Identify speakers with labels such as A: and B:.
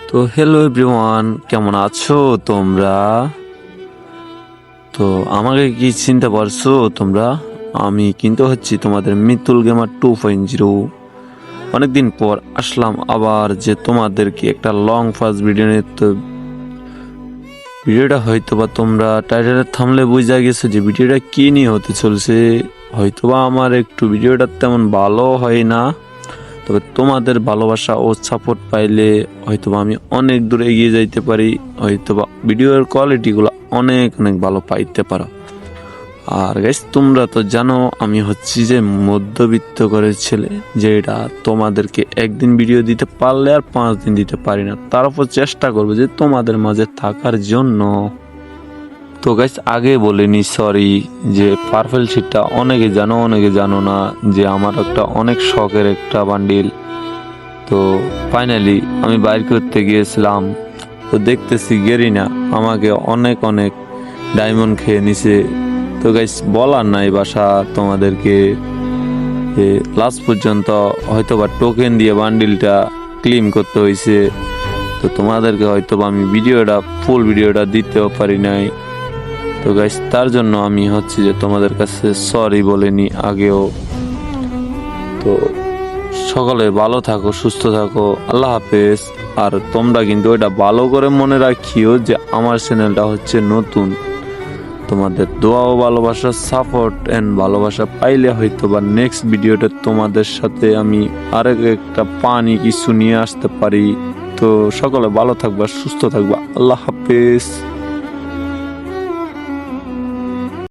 A: তো hello everyone, কেমন আছো তোমরা? তো আমাকে কি চিনতে পারছো তোমরা? আমি কিন্তু হচ্ছি তোমাদের মিতুল গেমার 2.0। অনেকদিন পর আসলাম আবার যে তোমাদেরকে একটা লং ফাস্ট ভিডিও নিয়ে। তো ভিডিওটা হয়তোবা তোমরা টাইটেলের থামলে বুঝা গেছো যে ভিডিওটা কি নিয়ে হতে চলছে। হয়তোবা আমার একটু ভিডিওটা তেমন ভালো হয় না, তবে তোমাদের ভালোবাসা ও সাপোর্ট পাইলে হয়তোবা আমি অনেক দূরে এগিয়ে যাইতে পারি, হয়তোবা ভিডিওর কোয়ালিটিগুলো অনেক অনেক ভালো পাইতে পারো। আর গাইস, তোমরা তো জানো আমি হচ্ছি যে মধ্যবিত্ত করে ছেলে, যেটা তোমাদেরকে একদিন ভিডিও দিতে পারলে আর 5 দিন দিতে পারি না। তারপর চেষ্টা করবো যে তোমাদের মাঝে থাকার জন্য। তো গাইস, আগে বলিনি, সরি, যে পার্পল শিটটা অনেকে জানো অনেকে জানো না, যে আমার একটা অনেক শখের একটা বান্ডিল। তো ফাইনালি আমি বাইর করতে গিয়েছিলাম, তো দেখতেছি গেরিনা আমাকে অনেক অনেক ডায়মন্ড খেয়ে নিছে। তো গাইস, বলার নাই বাসা তোমাদেরকে, যে লাস্ট পর্যন্ত হয়তোবা টোকেন দিয়ে বান্ডিলটা ক্লেম করতে হয়েছে। তো তোমাদেরকে হয়তোবা আমি ফুল ভিডিওটা দিতেও পারি নাই। তো গাইস, তার জন্য আমি হচ্ছে যে তোমাদের কাছে সরি বলেনি আগেও। তো সকলে ভালো থাকো, সুস্থ থাকো, আল্লাহ হাফেজ। আর তোমরা কিন্তু এটা ভালো করে মনে রাখিও যে আমার চ্যানেলটা হচ্ছে নতুন। তোমাদের দোয়া ও ভালোবাসা, সাপোর্ট এন্ড ভালোবাসা পাইলে হয়তো বা নেক্সট ভিডিওতে তোমাদের সাথে আমি আরেক একটা পানি কিছু নিয়ে আসতে পারি। তো সকলে ভালো থাকবা, সুস্থ থাকবা, আল্লাহ হাফেজ।